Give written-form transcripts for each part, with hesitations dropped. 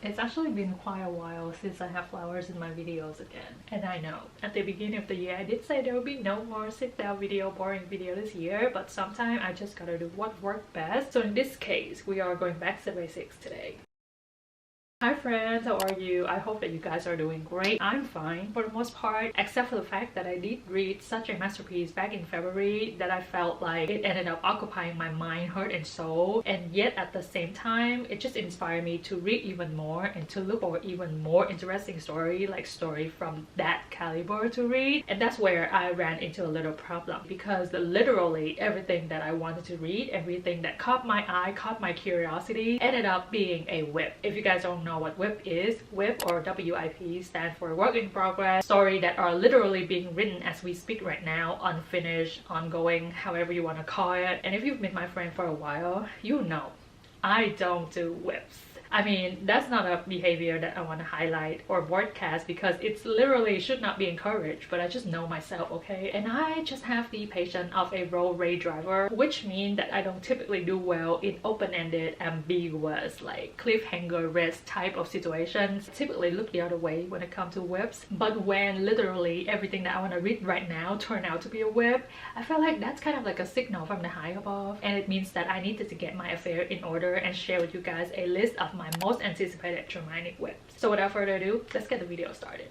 It's actually been quite a while since I have flowers in my videos again. And I know, at the beginning of the year I did say there will be no more sit down video, boring video this year, but sometimes I just gotta do what worked best. So in this case, we are going back to basics today. Hi friends, how are you? I hope that you guys are doing great. I'm fine for the most part, except for the fact that I did read such a masterpiece back in February that I felt like it ended up occupying my mind, heart and soul, and yet at the same time it just inspired me to read even more and to look for even more interesting story from that caliber to read. And that's where I ran into a little problem, because literally everything that I wanted to read, everything that caught my eye, caught my curiosity, ended up being a whip. If you guys don't know what whip is, whip or WIP stand for work in progress, story that are literally being written as we speak right now, unfinished, ongoing, however you want to call it. And if you've been my friend for a while, you know I don't do whips. I mean, that's not a behavior that I want to highlight or broadcast, because it's literally should not be encouraged, but I just know myself, okay? And I just have the patience of a road rage driver, which means that I don't typically do well in open-ended, ambiguous, like cliffhanger risk type of situations. I typically look the other way when it comes to whips, but when literally everything that I want to read right now turn out to be a whip, I feel like that's kind of like a signal from the high above, and it means that I needed to get my affair in order and share with you guys a list of my most anticipated dramatic whips. So without further ado, let's get the video started.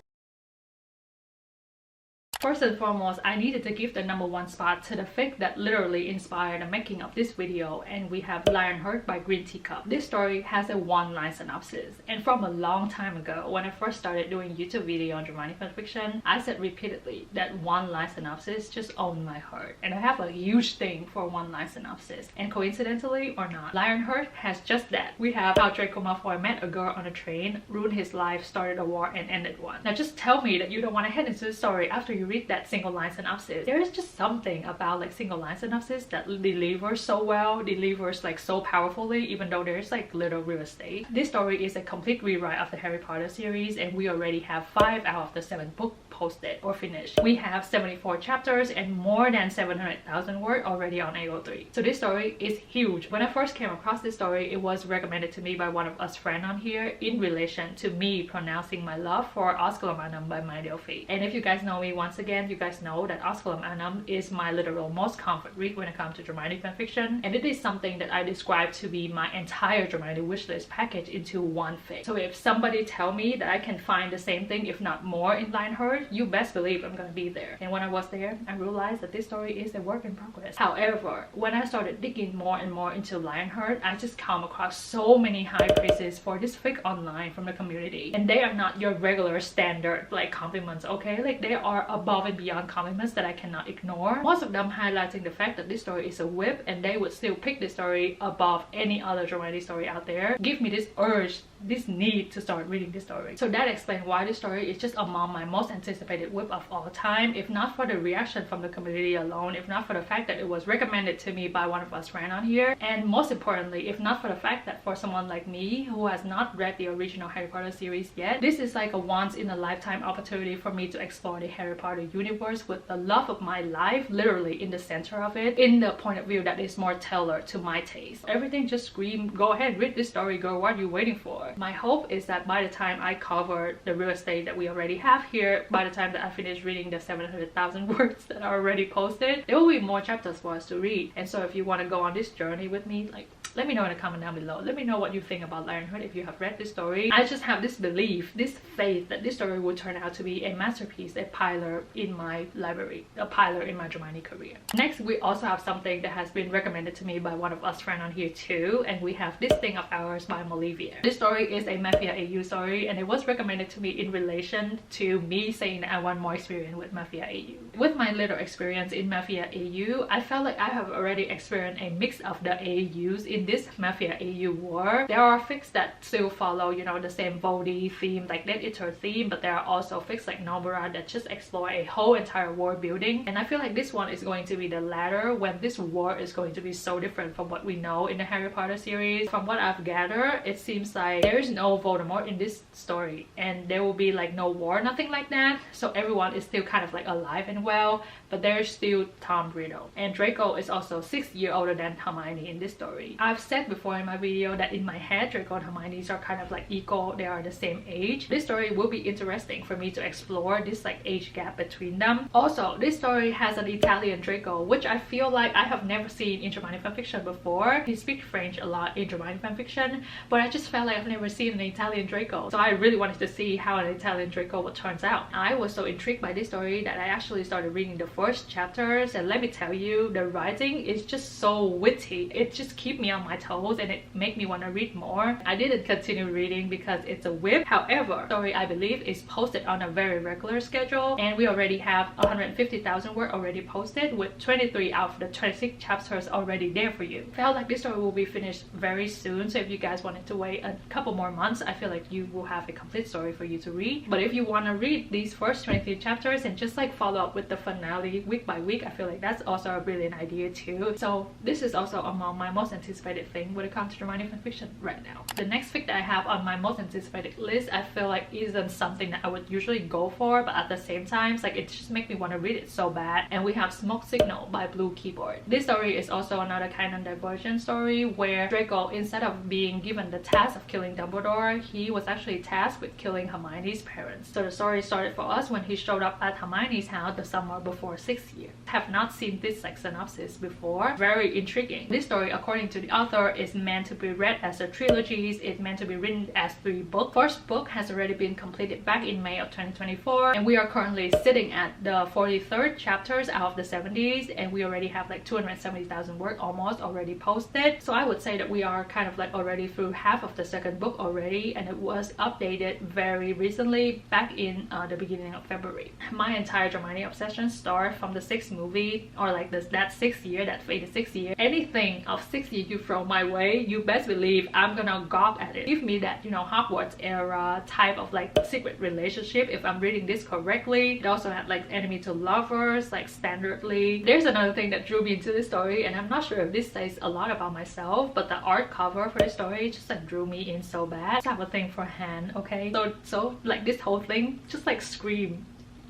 First and foremost, I needed to give the #1 spot to the fic that literally inspired the making of this video, and we have Lionheart by Green Teacup. This story has a one-line synopsis, and from a long time ago, when I first started doing YouTube video on dramatic fanfiction, I said repeatedly that one-line synopsis just owned my heart, and I have a huge thing for one-line synopsis. And coincidentally or not, Lionheart has just that. We have how Draco Malfoy met a girl on a train, ruined his life, started a war, and ended one. Now just tell me that you don't want to head into the story after you read that single line synopsis. There is just something about like single line synopsis that delivers so well, delivers like so powerfully, even though there's like little real estate. This story is a complete rewrite of the Harry Potter series, and we already have 5 out of the 7 books posted or finished. We have 74 chapters and more than 700,000 words already on AO3. So this story is huge. When I first came across this story, it was recommended to me by one of us friends on here in relation to me pronouncing my love for Osculum Annum by My Delphi. And if you guys know me, once again, you guys know that Osculum Annum is my literal most comfort read when it comes to dramatic fanfiction, and it is something that I describe to be my entire dramatic wishlist package into one fic. So if somebody tell me that I can find the same thing, if not more, in Lionheart, you best believe I'm gonna be there. And when I was there, I realized that this story is a work in progress. However, when I started digging more and more into Lionheart, I just come across so many high praises for this fic online from the community, and they are not your regular standard like compliments, okay? Like they are above and beyond compliments that I cannot ignore. Most of them highlighting the fact that this story is a whip, and they would still pick this story above any other dramatic story out there. Give me this urge, this need to start reading this story. So that explains why this story is just among my most anticipated whip of all time, if not for the reaction from the community alone, if not for the fact that it was recommended to me by one of us friends on here, and most importantly, if not for the fact that for someone like me who has not read the original Harry Potter series yet, this is like a once in a lifetime opportunity for me to explore the Harry Potter universe with the love of my life literally in the center of it, in the point of view that is more tailored to my taste. Everything just scream, go ahead, read this story, girl, what are you waiting for? My hope is that by the time I cover the real estate that we already have here, by the time that I finish reading the 700,000 words that are already posted, there will be more chapters for us to read. And so if you want to go on this journey with me, like, let me know in the comment down below. Let me know what you think about Lionheart if you have read this story. I just have this belief, this faith that this story will turn out to be a masterpiece, a pillar in my library, a pillar in my dramatic career. Next, we also have something that has been recommended to me by one of us friends on here too, and we have This Thing of Ours by Molivia. This story is a Mafia AU story, and it was recommended to me in relation to me saying that I want more experience with Mafia AU. With my little experience in Mafia AU, I felt like I have already experienced a mix of the AUs in this Mafia AU war. There are fics that still follow, you know, the same Voldy theme, like Dead Eater theme, but there are also fics like Nobara that just explore a whole entire war building. And I feel like this one is going to be the latter, when this war is going to be so different from what we know in the Harry Potter series. From what I've gathered, it seems like there is no Voldemort in this story, and there will be like no war, nothing like that. So everyone is still kind of like alive and well, but there's still Tom Riddle. And Draco is also 6 years older than Hermione in this story. I've said before in my video that in my head, Draco and Hermione are kind of like equal. They are the same age. This story will be interesting for me to explore this like age gap between them. Also, this story has an Italian Draco, which I feel like I have never seen in Dramione fanfiction before. He speaks French a lot in Dramione fanfiction, but I just felt like I've never seen an Italian Draco. So I really wanted to see how an Italian Draco would turn out. I was so intrigued by this story that I actually started reading the first chapters, and let me tell you, the writing is just so witty. It just keeps me on my toes and it make me want to read more. I didn't continue reading because it's a whip. However, the story I believe is posted on a very regular schedule, and we already have 150,000 words already posted with 23 out of the 26 chapters already there for you. I felt like this story will be finished very soon, so if you guys wanted to wait a couple more months, I feel like you will have a complete story for you to read. But if you want to read these first 23 chapters and just like follow up with the finale week by week, I feel like that's also a brilliant idea too. So this is also among my most anticipated thing when it comes to Dramione fanfiction right now. The next fic that I have on my most anticipated list, I feel like isn't something that I would usually go for, but at the same time, it's like it just makes me want to read it so bad. And we have Smoke Signal by Blue Keyboard. This story is also another kind of divergent story where Draco, instead of being given the task of killing Dumbledore, he was actually tasked with killing Hermione's parents. So the story started for us when he showed up at Hermione's house the summer before 6th year. I have not seen this like synopsis before. Very intriguing. This story, according to the author, is meant to be read as a trilogy. It's meant to be written as 3 books. First book has already been completed back in May of 2024, and we are currently sitting at the 43rd chapters out of the 70s, and we already have like 270,000 words almost already posted. So I would say that we are kind of like already through half of the second book already, and it was updated very recently back in the beginning of February. My entire Dramione obsession started from the 6th movie, or like that 6th year, that fated 6th year. Anything of 6th year you throw my way, you best believe I'm gonna gawk at it. Give me that, you know, Hogwarts era type of like secret relationship if I'm reading this correctly. It also had like enemy to lovers, like standardly. There's another thing that drew me into this story, and I'm not sure if this says a lot about myself, but the art cover for this story just like drew me in so bad. I have a thing for Han, okay? So like this whole thing just like scream,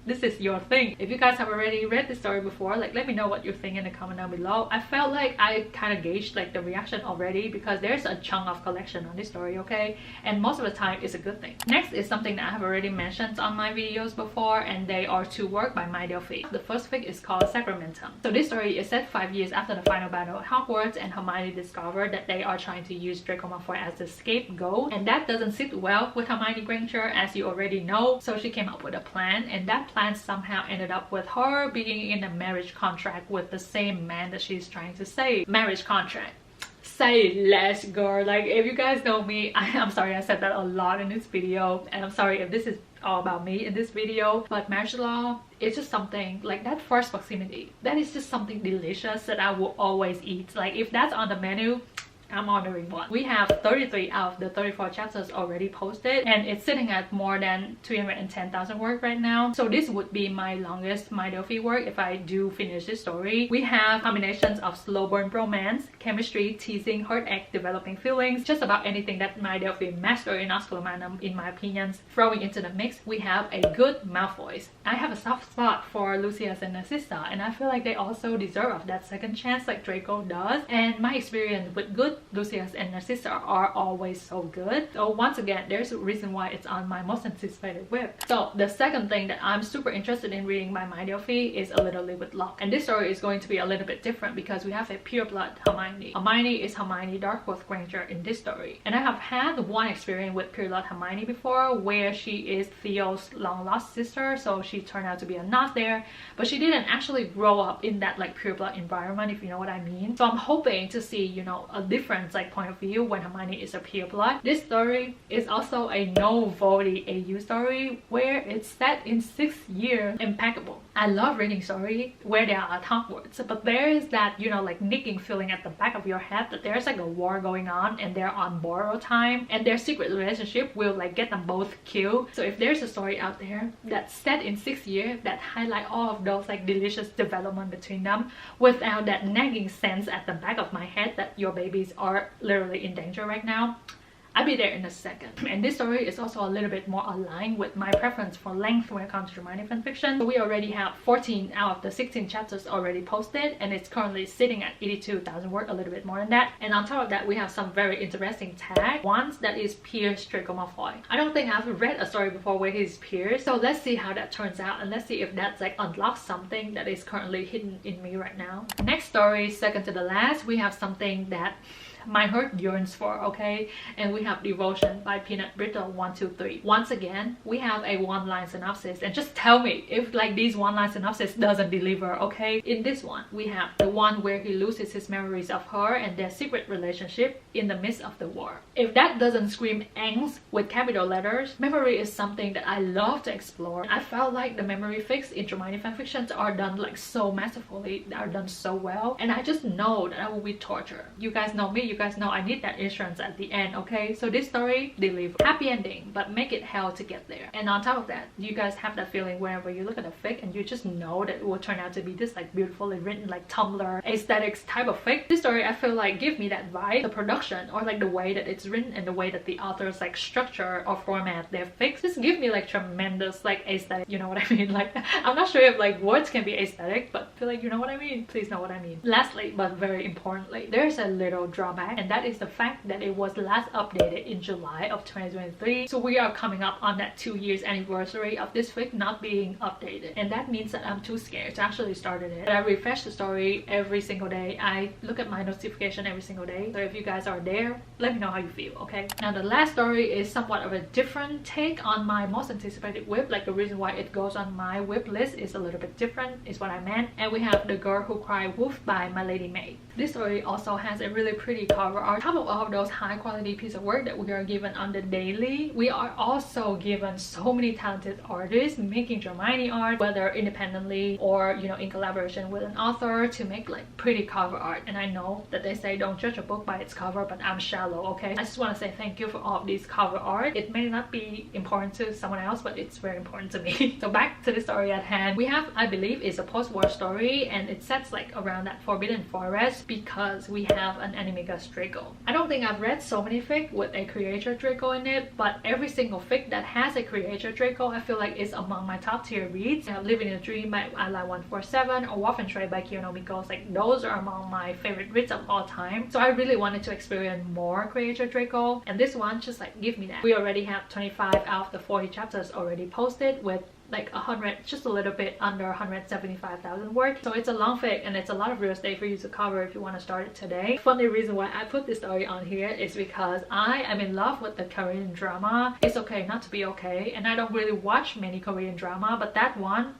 this is your thing. If you guys have already read this story before, like let me know what you think in the comment down below. I felt like I kind of gauged like the reaction already because there's a chunk of collection on this story, okay? And most of the time it's a good thing. Next is something that I have already mentioned on my videos before, and they are 2 works by My Delphi. The first fic is called Sacramentum. So this story is set 5 years after the final battle at Hogwarts, and Hermione discovered that they are trying to use Draco Malfoy as the scapegoat, and that doesn't sit well with Hermione Granger, as you already know. So she came up with a plan, and that plan somehow ended up with her being in a marriage contract with the same man that she's trying to save. Marriage contract. Say less, girl. Like if you guys know me, I'm sorry I said that a lot in this video, and I'm sorry if this is all about me in this video, but marriage law, it's just something like that first proximity, that is just something delicious that I will always eat. Like if that's on the menu, I'm ordering one. We have 33 out of the 34 chapters already posted, and it's sitting at more than 310,000 words right now. So this would be my longest My Delphi work if I do finish this story. We have combinations of slow burn romance, chemistry, teasing, heartache, developing feelings, just about anything that My Delphi master in Osculomanum, in my opinions, throwing into the mix. We have a good Malfoys. I have a soft spot for Lucius and Narcissa, and I feel like they also deserve of that second chance like Draco does. And my experience with good Lucius and Narcissa are always so good. So once again, there's a reason why it's on my most anticipated whip. So the second thing that I'm super interested in reading by My Delphi is A Little Live with Luck. And this story is going to be a little bit different because we have a pure blood Hermione. Hermione is Hermione Darkworth Granger in this story. And I have had one experience with pure blood Hermione before where she is Theo's long lost sister. So she turned out to be a nut there, but she didn't actually grow up in that like pure blood environment, if you know what I mean. So I'm hoping to see, you know, a different like point of view when Hermione is a pure blood. This story is also a novelty AU story where it's set in 6th year. Impeccable. I love reading story where they are at Hogwarts, but there is that, you know, like nicking feeling at the back of your head that there's like a war going on and they're on borrowed time and their secret relationship will like get them both killed. So if there's a story out there that's set in 6th year that highlight all of those like delicious development between them without that nagging sense at the back of my head that your babies are literally in danger right now, I'll be there in a second. And this story is also a little bit more aligned with my preference for length when it comes to dramione fanfiction. So we already have 14 out of the 16 chapters already posted, and it's currently sitting at 82,000 words, a little bit more than that. And on top of that, we have some very interesting tags. One that is Pierce Draco Malfoy. I don't think I've read a story before where he's Pierce, so let's see how that turns out, and let's see if that's like unlocks something that is currently hidden in me right now. Next story, second to the last, we have something that my heart yearns for, okay? And we have Devotion by Peanut Brittle 123. Once again, we have a one-line synopsis, and just tell me if like these one-line synopsis doesn't deliver, okay? In this one, we have the one where he loses his memories of her and their secret relationship in the midst of the war. If that doesn't scream angst with capital letters, memory is something that I love to explore. I felt like the memory fix in dramione fanfictions are done like so masterfully, they are done so well, and I just know that I will be tortured. You guys know me, you guys know I need that insurance at the end, okay? So this story delivered happy ending, but make it hell to get there. And on top of that, you guys have that feeling whenever you look at a fic and you just know that it will turn out to be this like beautifully written like Tumblr aesthetics type of fic. This story I feel like give me that vibe. The production or like the way that it's written and the way that the authors like structure or format their fics just give me like tremendous like aesthetic, you know what I mean? Like I'm not sure if like words can be aesthetic, but I feel like you know what I mean. Please know what I mean. Lastly, but very importantly, there's a little drawback, and that is the fact that it was last updated in July of 2023. So we are coming up on that 2 years anniversary of this fic not being updated, and that means that I'm too scared to actually start it. But I refresh the story every single day. I look at my notification every single day. So if you guys are there, let me know how you feel, okay? Now the last story is somewhat of a different take on my most anticipated whip. Like the reason why it goes on my whip list is a little bit different, is what I meant. And we have The Girl Who Cried Wolf by My Lady May. This story also has a really pretty cover art. On top of all of those high quality pieces of work that we are given on the daily, we are also given so many talented artists making dramione art, whether independently or you know in collaboration with an author, to make like pretty cover art. And I know that they say don't judge a book by its cover, but I'm shallow, okay? I just want to say thank you for all of these cover art. It may not be important to someone else, but it's very important to me. So back to the story at hand. We have, I believe, is a post-war story, and it sets like around that forbidden forest because we have an Animagus Draco. I don't think I've read so many fic with a creator Draco in it, but every single fic that has a creator Draco I feel like is among my top tier reads. I have Living in a Dream by Ally147 or Waffentrade by Kiyono Mikos. Like those are among my favorite reads of all time. So I really wanted to experience more creator Draco, and this one just like give me that. We already have 25 out of the 40 chapters already posted with like 100, just a little bit under 175,000 words. So it's a long fic and it's a lot of real estate for you to cover if you want to start it today. Funny reason why I put this story on here is because I am in love with the Korean drama It's Okay Not to Be Okay, and I don't really watch many Korean drama, but that one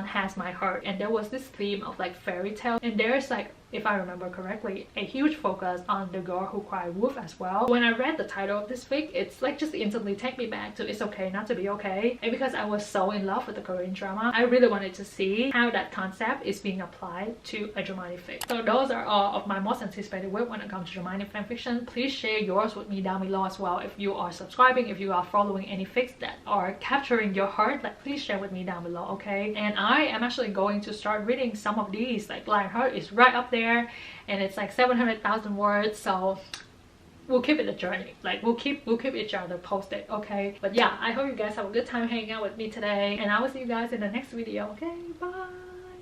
has my heart. And there was this theme of like fairy tale, and there's like, if I remember correctly, a huge focus on The Girl Who Cried Wolf as well. When I read the title of this fic, it's like just instantly take me back to It's Okay Not to Be Okay. And because I was so in love with the Korean drama, I really wanted to see how that concept is being applied to a dramione fic. So those are all of my most anticipated work when it comes to dramione fanfiction. Please share yours with me down below as well. If you are subscribing, if you are following any fics that are capturing your heart, like please share with me down below, okay? And I am actually going to start reading some of these. Like Lionheart is right up there, and it's like 700,000 words, so we'll keep it a journey. Like we'll keep each other posted, okay? But yeah, I hope you guys have a good time hanging out with me today, and I will see you guys in the next video, okay? Bye.